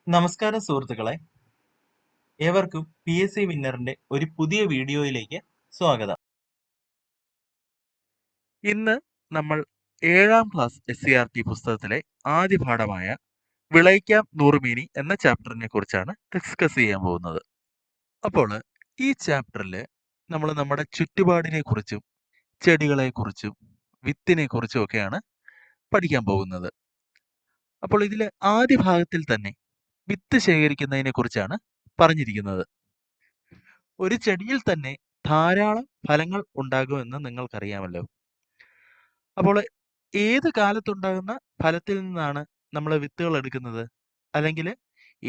നമസ്കാരം സുഹൃത്തുക്കളെ, ഏവർക്കും PSC വിന്നറിന്റെ ഒരു പുതിയ വീഡിയോയിലേക്ക് സ്വാഗതം. ഇന്ന് നമ്മൾ 7ാം ക്ലാസ് SCRT പുസ്തകത്തിലെ ആദ്യ പാഠമായ വിളയിക്കാം നൂറുമേനി എന്ന ചാപ്റ്ററിനെ കുറിച്ചാണ് ഡിസ്കസ് ചെയ്യാൻ പോകുന്നത്. അപ്പോൾ ഈ ചാപ്റ്ററിൽ നമ്മൾ നമ്മുടെ ചുറ്റുപാടിനെ കുറിച്ചും ചെടികളെ കുറിച്ചും വിത്തിനെ കുറിച്ചും ഒക്കെയാണ് പഠിക്കാൻ പോകുന്നത്. അപ്പോൾ ഇതിൽ ആദ്യ ഭാഗത്തിൽ തന്നെ വിത്ത് ശേഖരിക്കുന്നതിനെ കുറിച്ചാണ് പറഞ്ഞിരിക്കുന്നത്. ഒരു ചെടിയിൽ തന്നെ ധാരാളം ഫലങ്ങൾ ഉണ്ടാകുമെന്ന് നിങ്ങൾക്കറിയാമല്ലോ. അപ്പോൾ ഏത് കാലത്തുണ്ടാകുന്ന ഫലത്തിൽ നിന്നാണ് നമ്മൾ വിത്തുകൾ എടുക്കുന്നത്? അല്ലെങ്കിൽ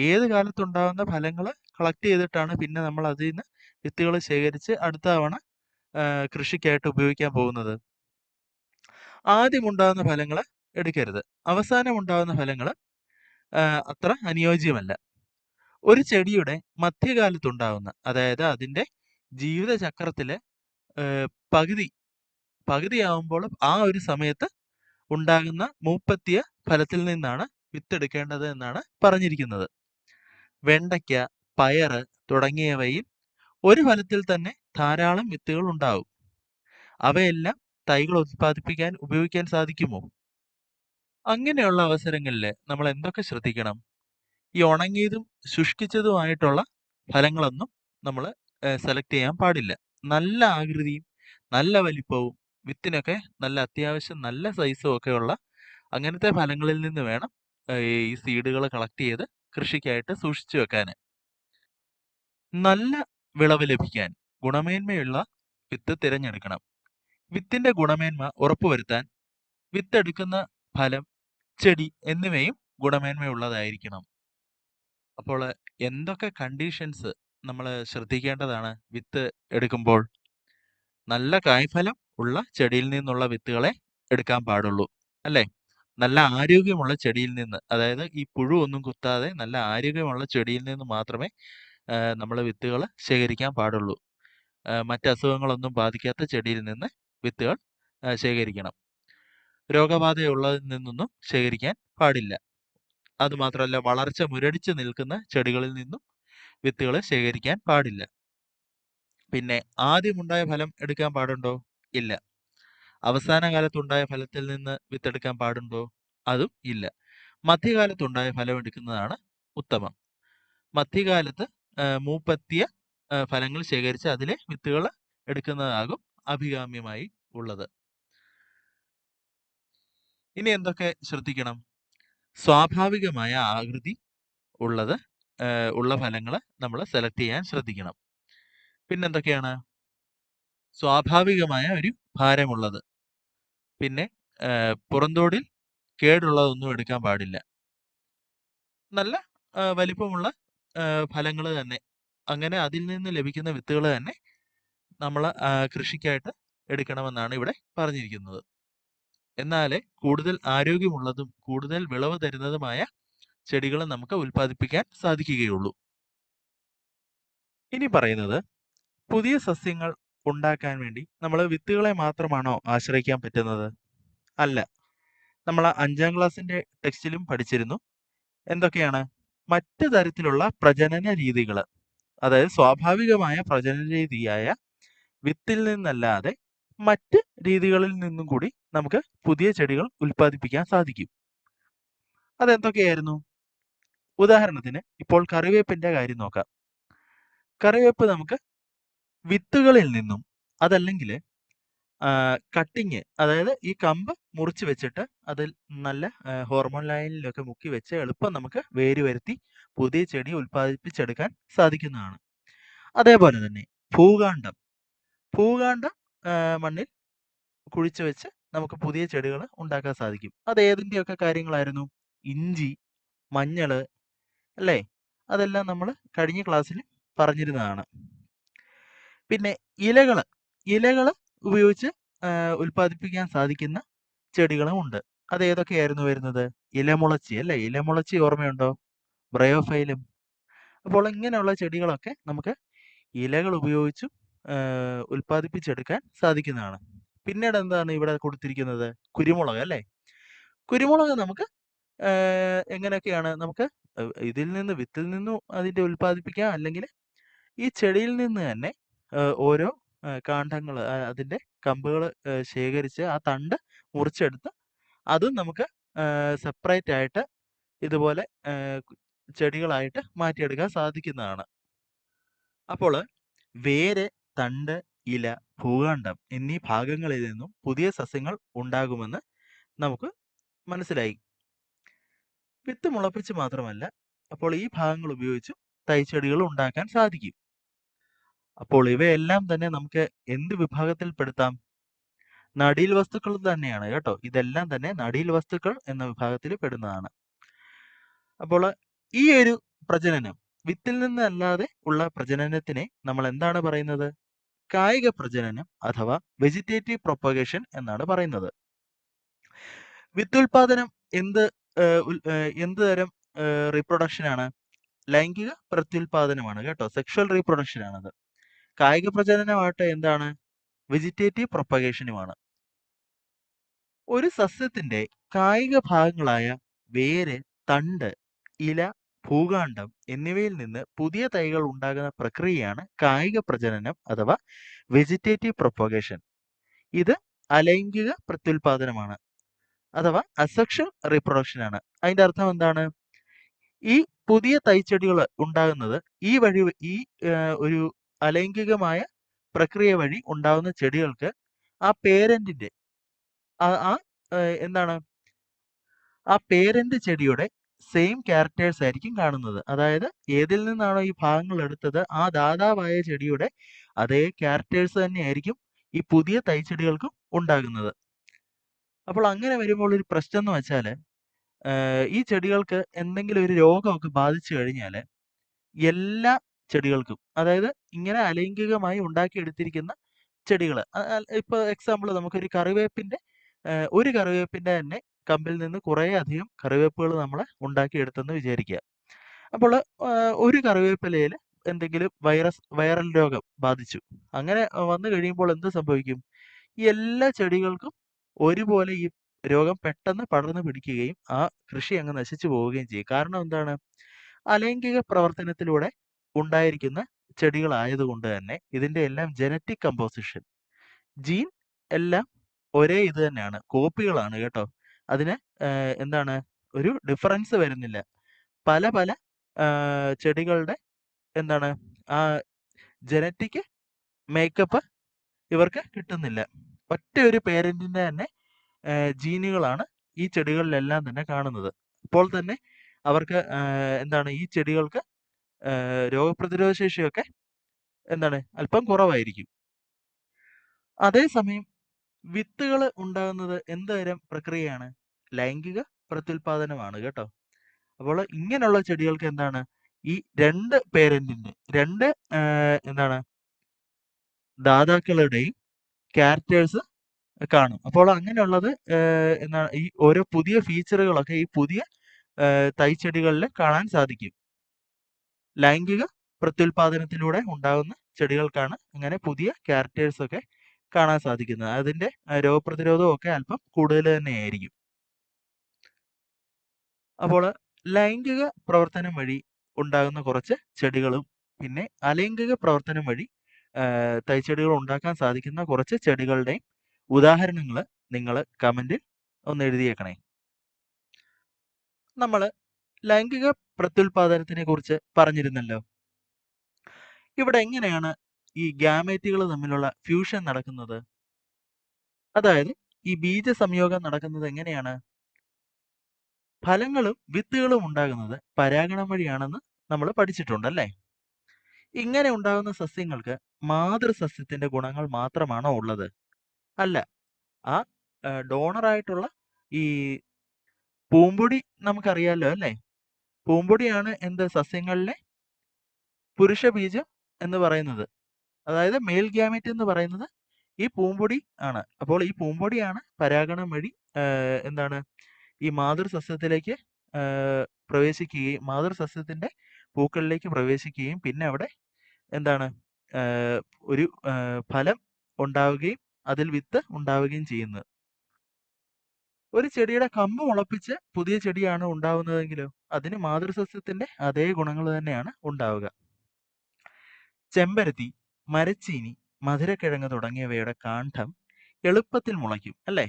ഏത് കാലത്തുണ്ടാകുന്ന ഫലങ്ങൾ കളക്ട് ചെയ്തിട്ടാണ് പിന്നെ നമ്മൾ അതിൽ നിന്ന് വിത്തുകൾ ശേഖരിച്ച് അടുത്ത തവണ കൃഷിക്കായിട്ട് ഉപയോഗിക്കാൻ പോകുന്നത്? ആദ്യമുണ്ടാകുന്ന ഫലങ്ങൾ എടുക്കരുത്. അവസാനം ഉണ്ടാകുന്ന ഫലങ്ങൾ അത്ര അനുയോജ്യമല്ല. ഒരു ചെടിയുടെ മധ്യകാലത്തുണ്ടാകുന്ന, അതായത് അതിൻ്റെ ജീവിതചക്രത്തിലെ പകുതിയാവുമ്പോൾ ആ ഒരു സമയത്ത് ഉണ്ടാകുന്ന മൂപ്പെത്തിയ ഫലത്തിൽ നിന്നാണ് വിത്തെടുക്കേണ്ടത് എന്നാണ് പറഞ്ഞിരിക്കുന്നത്. വെണ്ടയ്ക്ക, പയറ് തുടങ്ങിയവയിൽ ഒരു ഫലത്തിൽ തന്നെ ധാരാളം വിത്തുകൾ ഉണ്ടാവും. അവയെല്ലാം തൈകൾ ഉത്പാദിപ്പിക്കാൻ ഉപയോഗിക്കാൻ സാധിക്കുമോ? അങ്ങനെയുള്ള അവസരങ്ങളിൽ നമ്മൾ എന്തൊക്കെ ശ്രദ്ധിക്കണം? ഈ ഉണങ്ങിയതും ശുഷ്കിച്ചതുമായിട്ടുള്ള ഫലങ്ങളൊന്നും നമ്മൾ സെലക്ട് ചെയ്യാൻ പാടില്ല. നല്ല ആകൃതിയും നല്ല വലിപ്പവും വിത്തിനൊക്കെ നല്ല അത്യാവശ്യം നല്ല സൈസും ഒക്കെയുള്ള അങ്ങനത്തെ ഫലങ്ങളിൽ നിന്ന് വേണം ഈ സീഡുകൾ കളക്ട് ചെയ്ത് കൃഷിക്കായിട്ട് സൂക്ഷിച്ചു വെക്കാൻ. നല്ല വിളവ് ലഭിക്കാൻ ഗുണമേന്മയുള്ള വിത്ത് തിരഞ്ഞെടുക്കണം. വിത്തിന്റെ ഗുണമേന്മ ഉറപ്പുവരുത്താൻ വിത്തെടുക്കുന്ന ഫലം, ചെടി എന്നിവയും ഗുണമേന്മയുള്ളതായിരിക്കണം. അപ്പോൾ എന്തൊക്കെ കണ്ടീഷൻസ് നമ്മൾ ശ്രദ്ധിക്കേണ്ടതാണ് വിത്ത് എടുക്കുമ്പോൾ? നല്ല കായ്ഫലം ഉള്ള ചെടിയിൽ നിന്നുള്ള വിത്തുകളെ എടുക്കാൻ പാടുള്ളൂ, അല്ലേ? നല്ല ആരോഗ്യമുള്ള ചെടിയിൽ നിന്ന്, അതായത് ഈ പുഴു ഒന്നും കുത്താതെ നല്ല ആരോഗ്യമുള്ള ചെടിയിൽ നിന്ന് മാത്രമേ നമ്മൾ വിത്തുകൾ ശേഖരിക്കാൻ പാടുള്ളൂ. മറ്റ് അസുഖങ്ങളൊന്നും ബാധിക്കാത്ത ചെടിയിൽ നിന്ന് വിത്തുകൾ ശേഖരിക്കണം. രോഗബാധയുള്ളതിൽ നിന്നൊന്നും ശേഖരിക്കാൻ പാടില്ല. അതുമാത്രമല്ല, വളർച്ച മുരടിച്ച് നിൽക്കുന്ന ചെടികളിൽ നിന്നും വിത്തുകൾ ശേഖരിക്കാൻ പാടില്ല. പിന്നെ ആദ്യമുണ്ടായ ഫലം എടുക്കാൻ പാടുണ്ടോ? ഇല്ല. അവസാന കാലത്തുണ്ടായ ഫലത്തിൽ നിന്ന് വിത്തെടുക്കാൻ പാടുണ്ടോ? അതും ഇല്ല. മധ്യകാലത്തുണ്ടായ ഫലം എടുക്കുന്നതാണ് ഉത്തമം. മധ്യകാലത്ത് മൂപ്പെത്തിയ ഫലങ്ങൾ ശേഖരിച്ച് അതിലെ വിത്തുകൾ എടുക്കുന്നതാകും അഭികാമ്യമായി ഉള്ളത്. ഇനി എന്തൊക്കെ ശ്രദ്ധിക്കണം? സ്വാഭാവികമായ ആകൃതി ഉള്ള ഫലങ്ങൾ നമ്മൾ സെലക്ട് ചെയ്യാൻ ശ്രദ്ധിക്കണം. പിന്നെന്തൊക്കെയാണ്? സ്വാഭാവികമായ ഒരു ഭാരമുള്ളത്. പിന്നെ പുറന്തോടിൽ കേടുള്ളതൊന്നും എടുക്കാൻ പാടില്ല. നല്ല വലിപ്പമുള്ള ഫലങ്ങൾ തന്നെ, അങ്ങനെ അതിൽ നിന്ന് ലഭിക്കുന്ന വിത്തുകൾ തന്നെ നമ്മൾ കൃഷിക്കായിട്ട് എടുക്കണമെന്നാണ് ഇവിടെ പറഞ്ഞിരിക്കുന്നത്. എന്നാലേ കൂടുതൽ ആരോഗ്യമുള്ളതും കൂടുതൽ വിളവ് തരുന്നതുമായ ചെടികൾ നമുക്ക് ഉൽപ്പാദിപ്പിക്കാൻ സാധിക്കുകയുള്ളൂ. ഇനി പറയുന്നത്, പുതിയ സസ്യങ്ങൾ ഉണ്ടാക്കാൻ വേണ്ടി നമ്മൾ വിത്തുകളെ മാത്രമാണോ ആശ്രയിക്കാൻ പറ്റുന്നത്? അല്ല. നമ്മൾ 5ാം ക്ലാസ്സിന്റെ ടെക്സ്റ്റിലും പഠിച്ചിരുന്നു. എന്തൊക്കെയാണ്? മറ്റ് തരത്തിലുള്ള പ്രജനന രീതികൾ, അതായത് സ്വാഭാവികമായ പ്രജനന രീതിയായ വിത്തിൽ നിന്നല്ലാതെ മറ്റ് രീതികളിൽ നിന്നും കൂടി നമുക്ക് പുതിയ ചെടികൾ ഉൽപ്പാദിപ്പിക്കാൻ സാധിക്കും. അതെന്തൊക്കെയായിരുന്നു? ഉദാഹരണത്തിന് ഇപ്പോൾ കറിവേപ്പിന്റെ കാര്യം നോക്കാം. കറിവേപ്പ് നമുക്ക് വിത്തുകളിൽ നിന്നും, അതല്ലെങ്കിൽ കട്ടിങ്, അതായത് ഈ കമ്പ് മുറിച്ച് വെച്ചിട്ട് അതിൽ നല്ല ഹോർമോൺ ലൈനിലൊക്കെ മുക്കി വെച്ച് എളുപ്പം നമുക്ക് വേര് വരുത്തി പുതിയ ചെടി ഉൽപ്പാദിപ്പിച്ചെടുക്കാൻ സാധിക്കുന്നതാണ്. അതേപോലെ തന്നെ ഭൂകാണ്ഡം മണ്ണിൽ കുഴിച്ചു വെച്ച് നമുക്ക് പുതിയ ചെടികൾ ഉണ്ടാക്കാൻ സാധിക്കും. അത് ഏതിൻ്റെയൊക്കെ കാര്യങ്ങളായിരുന്നു? ഇഞ്ചി, മഞ്ഞള്, അല്ലേ? അതെല്ലാം നമ്മൾ കഴിഞ്ഞ ക്ലാസ്സിൽ പറഞ്ഞിരുന്നതാണ്. പിന്നെ ഇലകൾ ഉപയോഗിച്ച് ഉൽപ്പാദിപ്പിക്കാൻ സാധിക്കുന്ന ചെടികളും ഉണ്ട്. അത് ഏതൊക്കെയായിരുന്നു വരുന്നത്? ഇലമുളച്ചി, അല്ലേ? ഇലമുളച്ചി ഓർമ്മയുണ്ടോ? ബ്രയോഫൈലം. അപ്പോൾ ഇങ്ങനെയുള്ള ചെടികളൊക്കെ നമുക്ക് ഇലകൾ ഉപയോഗിച്ചും ഉൽപ്പാദിപ്പിച്ചെടുക്കാൻ സാധിക്കുന്നതാണ്. പിന്നീട് എന്താണ് ഇവിടെ കൊടുത്തിരിക്കുന്നത്? കുരുമുളക്, അല്ലേ? കുരുമുളക് നമുക്ക് എങ്ങനെയൊക്കെയാണ് നമുക്ക് ഇതിൽ നിന്ന് വിത്തിൽ നിന്നും അതിൻ്റെ ഉൽപ്പാദിപ്പിക്കാം, അല്ലെങ്കിൽ ഈ ചെടിയിൽ നിന്ന് തന്നെ ഓരോ കാണ്ഡങ്ങൾ അതിൻ്റെ കമ്പുകൾ ശേഖരിച്ച് ആ തണ്ട് മുറിച്ചെടുത്ത് അതും നമുക്ക് സെപ്പറേറ്റ് ആയിട്ട് ഇതുപോലെ ചെടികളായിട്ട് മാറ്റിയെടുക്കാൻ സാധിക്കുന്നതാണ്. അപ്പോൾ വേര്, തണ്ട്, ഇല, ഭൂഖണ്ഡം എന്നീ ഭാഗങ്ങളിൽ നിന്നും പുതിയ സസ്യങ്ങൾ ഉണ്ടാകുമെന്ന് നമുക്ക് മനസ്സിലായി. വിത്ത് മുളപ്പിച്ച് മാത്രമല്ല, അപ്പോൾ ഈ ഭാഗങ്ങൾ ഉപയോഗിച്ചും തൈച്ചെടികൾ ഉണ്ടാക്കാൻ സാധിക്കും. അപ്പോൾ ഇവയെല്ലാം തന്നെ നമുക്ക് എന്ത് വിഭാഗത്തിൽ പെടുത്താം? നടീൽ വസ്തുക്കൾ തന്നെയാണ് കേട്ടോ. ഇതെല്ലാം തന്നെ നടീൽ വസ്തുക്കൾ എന്ന വിഭാഗത്തിൽ പെടുന്നതാണ്. അപ്പോൾ ഈ ഒരു പ്രജനനം, വിത്തിൽ നിന്നല്ലാതെ ഉള്ള പ്രജനനത്തിനെ നമ്മൾ എന്താണ് പറയുന്നത്? കായിക പ്രജനനം അഥവാ വെജിറ്റേറ്റീവ് പ്രൊപ്പഗേഷൻ എന്നാണ് പറയുന്നത്. വിത്തുൽപാദനം എന്ത് തരം റീപ്രൊഡക്ഷൻ ആണ്? ലൈംഗിക പ്രത്യുൽപാദനമാണ് കേട്ടോ. സെക്ഷൽ റീപ്രൊഡക്ഷൻ ആണത്. കായിക പ്രജനനമായിട്ട് എന്താണ്? വെജിറ്റേറ്റീവ് പ്രൊപ്പഗേഷനുമാണ്. ഒരു സസ്യത്തിന്റെ കായിക ഭാഗങ്ങളായ വേര്, തണ്ട്, ഇല, ഭൂഖണ്ഡം എന്നിവയിൽ നിന്ന് പുതിയ തൈകൾ ഉണ്ടാകുന്ന പ്രക്രിയയാണ് കായിക പ്രജനനം അഥവാ വെജിറ്റേറ്റീവ് പ്രൊപ്പഗേഷൻ. ഇത് അലൈംഗിക പ്രത്യുൽപാദനമാണ് അഥവാ അസെക്ഷൽ റീപ്രൊഡക്ഷൻ ആണ്. അതിന്റെ അർത്ഥം എന്താണ്? ഈ പുതിയ തൈച്ചെടികൾ ഉണ്ടാകുന്നത് ഈ ഒരു അലൈംഗികമായ പ്രക്രിയ വഴി ഉണ്ടാകുന്ന ചെടികൾക്ക് ആ പേരന്റിന്റെ എന്താണ്, ആ പേരന്റ് ചെടിയുടെ സെയിം ക്യാരക്ടേഴ്സ് ആയിരിക്കും കാണുന്നത്. അതായത് ഏതിൽ നിന്നാണോ ഈ ഭാഗങ്ങൾ എടുത്തത് ആ ദാതാവായ ചെടിയുടെ അതേ ക്യാരക്ടേഴ്സ് തന്നെയായിരിക്കും ഈ പുതിയ തൈച്ചെടികൾക്കും ഉണ്ടാകുന്നത്. അപ്പോൾ അങ്ങനെ വരുമ്പോൾ ഒരു പ്രശ്നം എന്ന് വെച്ചാൽ, ഈ ചെടികൾക്ക് എന്തെങ്കിലും ഒരു രോഗമൊക്കെ ബാധിച്ചു കഴിഞ്ഞാൽ എല്ലാ ചെടികൾക്കും, അതായത് ഇങ്ങനെ അലൈംഗികമായി ഉണ്ടാക്കിയെടുത്തിരിക്കുന്ന ചെടികൾ, ഇപ്പോൾ എക്സാമ്പിൾ നമുക്കൊരു കറിവേപ്പിന്റെ ഒരു കറിവേപ്പിന്റെ തന്നെ കമ്പിൽ നിന്ന് കുറേ അധികം കറിവേപ്പുകൾ നമ്മൾ ഉണ്ടാക്കിയെടുത്തെന്ന് വിചാരിക്കുക. അപ്പോൾ ഒരു കറിവേപ്പിലയിൽ എന്തെങ്കിലും വൈറൽ രോഗം ബാധിച്ചു. അങ്ങനെ വന്നു കഴിയുമ്പോൾ എന്ത് സംഭവിക്കും? ഈ എല്ലാ ചെടികൾക്കും ഒരുപോലെ ഈ രോഗം പെട്ടെന്ന് പടർന്നു പിടിക്കുകയും ആ കൃഷി അങ്ങ് നശിച്ചു പോവുകയും ചെയ്യും. കാരണം എന്താണ്? അലൈംഗിക പ്രവർത്തനത്തിലൂടെ ഉണ്ടായിരിക്കുന്ന ചെടികളായതുകൊണ്ട് തന്നെ ഇതിന്റെ എല്ലാം ജനറ്റിക് കമ്പോസിഷൻ, ജീൻ എല്ലാം ഒരേ ഇത് തന്നെയാണ്, കോപ്പികളാണ് കേട്ടോ. അതിന് എന്താണ്, ഒരു ഡിഫറൻസ് വരുന്നില്ല. പല പല ചെടികളുടെ എന്താണ് ആ ജനറ്റിക് മേക്കപ്പ് ഇവർക്ക് കിട്ടുന്നില്ല. ഒറ്റ ഒരു പേരന്റിന്റെ തന്നെ ജീനുകളാണ് ഈ ചെടികളിലെല്ലാം തന്നെ കാണുന്നത്. അപ്പോൾ തന്നെ അവർക്ക് എന്താണ്, ഈ ചെടികൾക്ക് രോഗപ്രതിരോധ ശേഷിയൊക്കെ എന്താണ് അല്പം കുറവായിരിക്കും. അതേസമയം വിത്തുകൾ ഉണ്ടാകുന്നത് എന്തുതരം പ്രക്രിയയാണ്? ലൈംഗിക പ്രത്യുൽപാദനമാണ് കേട്ടോ. അപ്പോൾ ഇങ്ങനെയുള്ള ചെടികൾക്ക് എന്താണ്, ഈ രണ്ട് പേരന്റിന്റെ എന്താണ് ദാതാക്കളുടെയും ക്യാരക്ടേഴ്സ് കാണും. അപ്പോൾ അങ്ങനെയുള്ളത് എന്താണ്, ഈ ഓരോ പുതിയ ഫീച്ചറുകളൊക്കെ ഈ പുതിയ തൈച്ചെടികളിൽ കാണാൻ സാധിക്കും. ലൈംഗിക പ്രത്യുൽപാദനത്തിലൂടെ ഉണ്ടാകുന്ന ചെടികൾക്കാണ് അങ്ങനെ പുതിയ ക്യാരക്ടേഴ്സ് ഒക്കെ കാണാൻ സാധിക്കുന്നത്. അതിന്റെ രോഗപ്രതിരോധവും ഒക്കെ അല്പം കൂടുതൽ തന്നെയായിരിക്കും. അപ്പോൾ ലൈംഗിക പ്രവർത്തനം വഴി ഉണ്ടാകുന്ന കുറച്ച് ചെടികളും പിന്നെ അലൈംഗിക പ്രവർത്തനം വഴി തൈച്ചെടികൾ ഉണ്ടാക്കാൻ സാധിക്കുന്ന കുറച്ച് ചെടികളുടെയും ഉദാഹരണങ്ങൾ നിങ്ങൾ കമന്റിൽ ഒന്ന് എഴുതിയേക്കണേ. നമ്മൾ ലൈംഗിക പ്രത്യുൽപാദനത്തിനെ കുറിച്ച് പറഞ്ഞിരുന്നല്ലോ. ഇവിടെ എങ്ങനെയാണ് ഈ ഗാമേറ്റുകൾ തമ്മിലുള്ള ഫ്യൂഷൻ നടക്കുന്നത്? അതായത് ഈ ബീജ സംയോഗം നടക്കുന്നത് എങ്ങനെയാണ്? ഫലങ്ങളും വിത്തുകളും ഉണ്ടാകുന്നത് പരാഗണം വഴിയാണെന്ന് നമ്മൾ പഠിച്ചിട്ടുണ്ടല്ലേ. ഇങ്ങനെ ഉണ്ടാകുന്ന സസ്യങ്ങൾക്ക് മാതൃസസ്യത്തിന്റെ ഗുണങ്ങൾ മാത്രമാണോ ഉള്ളത്? അല്ല. ആ ഡോണറായിട്ടുള്ള ഈ പൂമ്പൊടി നമുക്കറിയാലോ അല്ലേ? പൂമ്പൊടിയാണ് സസ്യങ്ങളിലെ പുരുഷ ബീജം എന്ന് പറയുന്നത്. അതായത് മെയിൽ ഗ്യാമേറ്റ് എന്ന് പറയുന്നത് ഈ പൂമ്പൊടി ആണ്. അപ്പോൾ ഈ പൂമ്പൊടിയാണ് പരാഗണം വഴി എന്താണ് ഈ മാതൃസസ്യത്തിലേക്ക് പ്രവേശിക്കുകയും മാതൃസസ്യത്തിന്റെ പൂക്കളിലേക്ക് പ്രവേശിക്കുകയും പിന്നെ അവിടെ എന്താണ് ഒരു ഫലം ഉണ്ടാവുകയും അതിൽ വിത്ത് ഉണ്ടാവുകയും ചെയ്യുന്നത്. ഒരു ചെടിയുടെ കമ്പ് മുളപ്പിച്ച് പുതിയ ചെടിയാണ് ഉണ്ടാവുന്നതെങ്കിലോ അതിന് മാതൃസസ്യത്തിന്റെ അതേ ഗുണങ്ങൾ തന്നെയാണ് ഉണ്ടാവുക. ചെമ്പരത്തി, മരച്ചീനി, മധുരക്കിഴങ്ങ് തുടങ്ങിയവയുടെ കാണ്ഡം എളുപ്പത്തിൽ മുളയ്ക്കും അല്ലേ?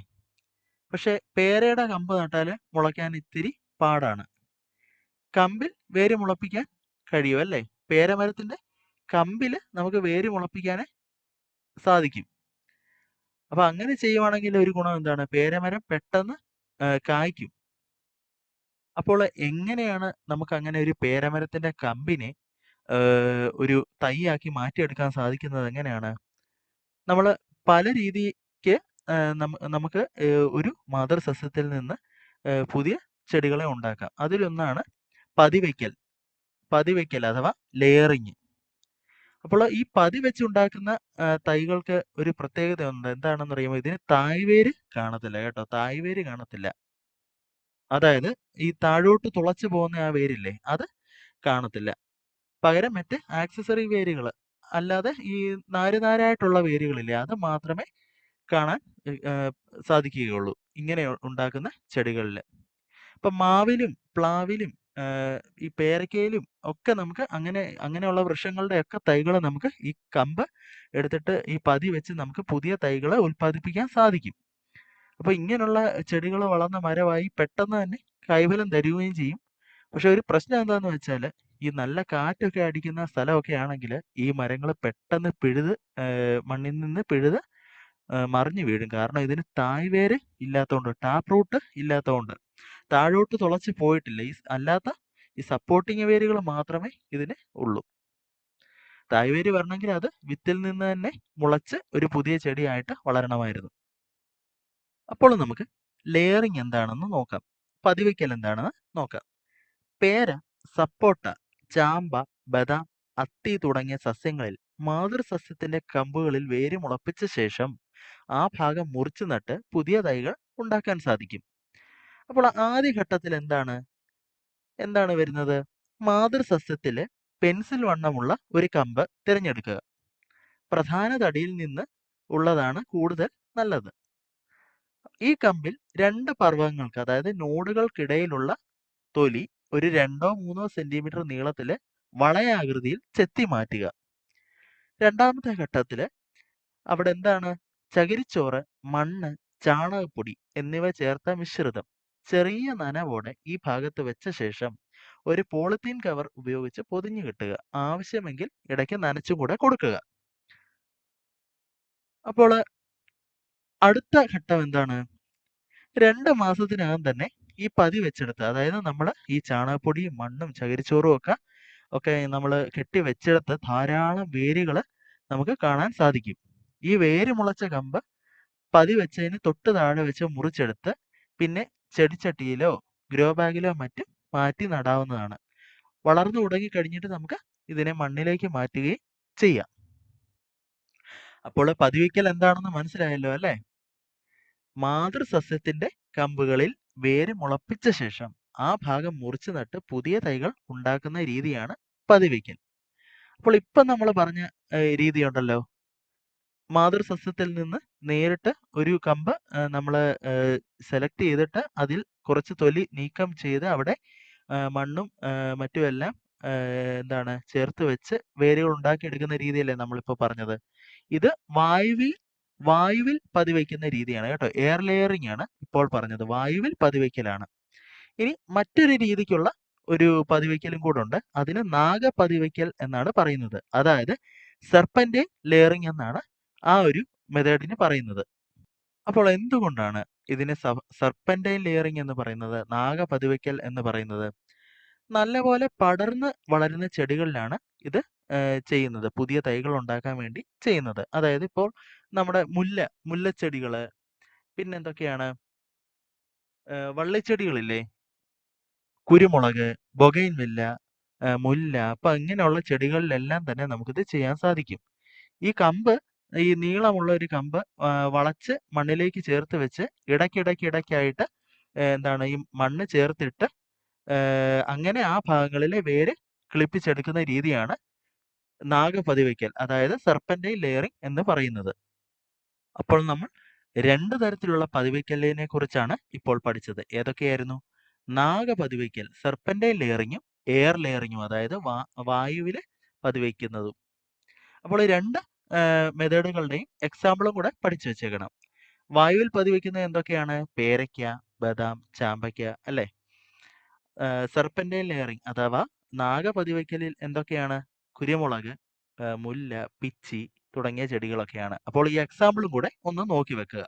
പക്ഷെ പേരയുടെ കമ്പ് നട്ടാൽ മുളയ്ക്കാൻ ഇത്തിരി പാടാണ്. കമ്പിൽ വേര് മുളപ്പിക്കാൻ കഴിയും അല്ലേ? പേരമരത്തിന്റെ കമ്പിൽ നമുക്ക് വേര് മുളപ്പിക്കാൻ സാധിക്കും. അപ്പൊ അങ്ങനെ ചെയ്യുവാണെങ്കിൽ ഒരു ഗുണം എന്താണ്? പേരമരം പെട്ടെന്ന് കായ്ക്കും. അപ്പോൾ എങ്ങനെയാണ് നമുക്ക് അങ്ങനെ ഒരു പേരമരത്തിന്റെ കമ്പിനെ ഒരു തൈയാക്കി മാറ്റിയെടുക്കാൻ സാധിക്കുന്നത് എങ്ങനെയാണ്? നമ്മൾ പല രീതിക്ക് നമുക്ക് ഒരു മാതൃസസ്യത്തിൽ നിന്ന് പുതിയ ചെടികളെ ഉണ്ടാക്കാം. അതിലൊന്നാണ് പതിവയ്ക്കൽ. പതിവയ്ക്കൽ അഥവാ ലെയറിങ്. അപ്പോൾ ഈ പതി വെച്ചുണ്ടാക്കുന്ന തൈകൾക്ക് ഒരു പ്രത്യേകതയുണ്ട്. എന്താണെന്നറിയുമോ? ഇതിന് തായ്വേര് കാണത്തില്ല കേട്ടോ. തായ്വേര് കാണത്തില്ല. അതായത് ഈ താഴോട്ട് തുളച്ചു പോകുന്ന ആ വേരില്ലേ, അത് കാണത്തില്ല. പകരം മറ്റ് ആക്സസറി വേരുകൾ, അല്ലാതെ ഈ നാരുനാരായിട്ടുള്ള വേരുകളില്ലേ, അത് മാത്രമേ കാണാൻ സാധിക്കുകയുള്ളൂ ഇങ്ങനെ ഉണ്ടാക്കുന്ന ചെടികളിൽ. ഇപ്പം മാവിലും പ്ലാവിലും ഈ പേരക്കയിലും ഒക്കെ നമുക്ക് അങ്ങനെയുള്ള വൃക്ഷങ്ങളുടെ ഒക്കെ തൈകൾ നമുക്ക് ഈ കമ്പ് എടുത്തിട്ട് ഈ പതി വെച്ച് നമുക്ക് പുതിയ തൈകൾ ഉൽപ്പാദിപ്പിക്കാൻ സാധിക്കും. അപ്പോൾ ഇങ്ങനെയുള്ള ചെടികൾ വളർന്ന മരമായി പെട്ടെന്ന് തന്നെ കൈഫലം തരുകയും ചെയ്യും. പക്ഷെ ഒരു പ്രശ്നം എന്താണെന്ന് വെച്ചാൽ, ഈ നല്ല കാറ്റൊക്കെ അടിക്കുന്ന സ്ഥലമൊക്കെ ആണെങ്കിൽ ഈ മരങ്ങൾ പെട്ടെന്ന് പിഴുത് മണ്ണിൽ നിന്ന് പിഴുത് മറിഞ്ഞു വീഴും. കാരണം ഇതിന് തായ്വേര് ഇല്ലാത്തതുകൊണ്ട്, ടാപ്പ് റൂട്ട് ഇല്ലാത്തതുകൊണ്ട്, താഴോട്ട് തുളച്ച് പോയിട്ടില്ല. അല്ലാത്ത ഈ സപ്പോർട്ടിങ് വേരുകൾ മാത്രമേ ഇതിന് ഉള്ളൂ. തായ്വേര് വരണമെങ്കിൽ അത് വിത്തിൽ നിന്ന് തന്നെ മുളച്ച് ഒരു പുതിയ ചെടിയായിട്ട് വളരണമായിരുന്നു. അപ്പോൾ നമുക്ക് ലെയറിങ് എന്താണെന്ന് നോക്കാം. പതിവയ്ക്കൽ എന്താണെന്ന് നോക്കാം. പേര, സപ്പോട്ട, ചാമ്പ, ബദാം, അത്തി തുടങ്ങിയ സസ്യങ്ങളിൽ മാതൃസസ്യത്തിന്റെ കമ്പുകളിൽ വേര് മുളപ്പിച്ച ശേഷം ആ ഭാഗം മുറിച്ചു നട്ട് പുതിയ തൈകൾ ഉണ്ടാക്കാൻ സാധിക്കും. അപ്പോൾ ആദ്യ ഘട്ടത്തിൽ എന്താണ് വരുന്നത്? മാതൃസസ്യത്തില് പെൻസിൽ വണ്ണമുള്ള ഒരു കമ്പ് തിരഞ്ഞെടുക്കുക. പ്രധാന തടിയിൽ നിന്ന് ഉള്ളതാണ് കൂടുതൽ നല്ലത്. ഈ കമ്പിൽ 2 പർവ്വതങ്ങൾക്ക്, അതായത് നോഡുകൾക്കിടയിലുള്ള തൊലി ഒരു 2-3 സെന്റിമീറ്റർ നീളത്തില് വളയാകൃതിയിൽ ചെത്തി മാറ്റുക. രണ്ടാമത്തെ ഘട്ടത്തില് അവിടെ ചകിരിച്ചോറ്, മണ്ണ്, ചാണകപ്പൊടി എന്നിവ ചേർത്ത മിശ്രിതം ചെറിയ നനവോടെ ഈ ഭാഗത്ത് വെച്ച ശേഷം ഒരു പോളിത്തീൻ കവർ ഉപയോഗിച്ച് പൊതിഞ്ഞു കെട്ടുക. ആവശ്യമെങ്കിൽ ഇടയ്ക്ക് നനച്ചും കൂടെ കൊടുക്കുക. അപ്പോൾ അടുത്ത ഘട്ടം എന്താണ്? 2 മാസത്തിനകം തന്നെ ഈ പതി വെച്ചെടുത്ത്, അതായത് നമ്മൾ ഈ ചാണകപ്പൊടിയും മണ്ണും ചകിരിച്ചോറും ഒക്കെ നമ്മൾ കെട്ടി വെച്ചെടുത്ത് ധാരാളം വേരുകൾ നമുക്ക് കാണാൻ സാധിക്കും. ഈ വേര് മുളച്ച കമ്പ് പതി വെച്ചതിന് തൊട്ട് താഴെ വെച്ച് മുറിച്ചെടുത്ത് പിന്നെ ചെടിച്ചട്ടിയിലോ ഗ്രോ ബാഗിലോ മറ്റും മാറ്റി നടാവുന്നതാണ്. വളർന്നു തുടങ്ങി കഴിഞ്ഞിട്ട് നമുക്ക് ഇതിനെ മണ്ണിലേക്ക് മാറ്റുകയും ചെയ്യാം. അപ്പോൾ പതിവയ്ക്കൽ എന്താണെന്ന് മനസ്സിലായല്ലോ അല്ലേ? മാതൃസസ്യത്തിന്റെ കമ്പുകളിൽ വേര് മുളപ്പിച്ച ശേഷം ആ ഭാഗം മുറിച്ചു നട്ട് പുതിയ തൈകൾ ഉണ്ടാക്കുന്ന രീതിയാണ് പതിവയ്ക്കൽ. അപ്പോൾ ഇപ്പം നമ്മൾ പറഞ്ഞ രീതിയുണ്ടല്ലോ, മാതൃസസ്യത്തിൽ നിന്ന് നേരിട്ട് ഒരു കമ്പ് നമ്മൾ സെലക്ട് ചെയ്തിട്ട് അതിൽ കുറച്ച് തൊലി നീക്കം ചെയ്ത് അവിടെ മണ്ണും മറ്റുമെല്ലാം ചേർത്ത് വെച്ച് വേരുകൾ ഉണ്ടാക്കിയെടുക്കുന്ന രീതിയല്ലേ നമ്മളിപ്പോൾ പറഞ്ഞത്. ഇത് വായുവിൽ പതിവയ്ക്കുന്ന രീതിയാണ് കേട്ടോ. എയർ ലെയറിംഗ് ആണ് ഇപ്പോൾ പറഞ്ഞത്. വായുവിൽ പതിവയ്ക്കലാണ്. ഇനി മറ്റൊരു രീതിക്കുള്ള ഒരു പതിവയ്ക്കലും കൂടെ ഉണ്ട്. അതിന് നാഗപതിവയ്ക്കൽ എന്നാണ് പറയുന്നത്. അതായത് സെർപെന്റൈൻ ലെയറിംഗ് എന്നാണ് ആ ഒരു മെത്തേഡിന് പറയുന്നത്. അപ്പോൾ എന്തുകൊണ്ടാണ് ഇതിനെ സെർപെന്റൈൻ ലെയറിംഗ് എന്ന് പറയുന്നത്, നാഗപതിവയ്ക്കൽ എന്ന് പറയുന്നത്? നല്ലപോലെ പടർന്ന് വളരുന്ന ചെടികളിലാണ് ഇത് ചെയ്യുന്നത്. പുതിയ തൈകൾ ഉണ്ടാക്കാൻ വേണ്ടി ചെയ്യുന്നത്. അതായത് ഇപ്പോൾ നമ്മുടെ മുല്ലച്ചെടികള്, പിന്നെന്തൊക്കെയാണ്, വള്ളിച്ചെടികളില്ലേ, കുരുമുളക്, ബൊഗൈൻവില്ല, മുല്ല, അപ്പൊ ഇങ്ങനെയുള്ള ചെടികളിലെല്ലാം തന്നെ നമുക്കിത് ചെയ്യാൻ സാധിക്കും. ഈ കമ്പ്, ഈ നീളമുള്ള ഒരു കമ്പ് വളച്ച് മണ്ണിലേക്ക് ചേർത്ത് വെച്ച് ഇടയ്ക്കിടയ്ക്കായിട്ട് ഈ മണ്ണ് ചേർത്തിട്ട് അങ്ങനെ ആ ഭാഗങ്ങളിലെ വേര് കിളിപ്പിച്ചെടുക്കുന്ന രീതിയാണ് നാഗപതിവയ്ക്കൽ, അതായത് സെർപെന്റൈൻ ലെയറിംഗ് എന്ന് പറയുന്നത്. അപ്പോൾ നമ്മൾ 2 തരത്തിലുള്ള പതിവയ്ക്കലിനെ കുറിച്ചാണ് ഇപ്പോൾ പഠിച്ചത്. ഏതൊക്കെയായിരുന്നു? നാഗ പതിവയ്ക്കൽ സെർപ്പന്റൈൻ ലെയറിങ്ങും എയർ ലെയറിങ്ങും, അതായത് വായുവിൽ പതിവയ്ക്കുന്നതും. അപ്പോൾ ഈ രണ്ട് മെത്തേഡുകളുടെയും എക്സാമ്പിളും കൂടെ പഠിച്ചു വെച്ചേക്കണം. വായുവിൽ പതിവയ്ക്കുന്നത് എന്തൊക്കെയാണ്? പേരയ്ക്ക, ബദാം, ചാമ്പയ്ക്ക, അല്ലേ? സെർപ്പന്റൈൻ ലെയറിംഗ് അഥവാ നാഗപതിവയ്ക്കലിൽ എന്തൊക്കെയാണ്? കുരുമുളക്, മുല്ല, പിച്ചി തുടങ്ങിയ ചെടികളൊക്കെയാണ്. അപ്പോൾ ഈ എക്സാമ്പിളും കൂടെ ഒന്ന് നോക്കി വെക്കുക.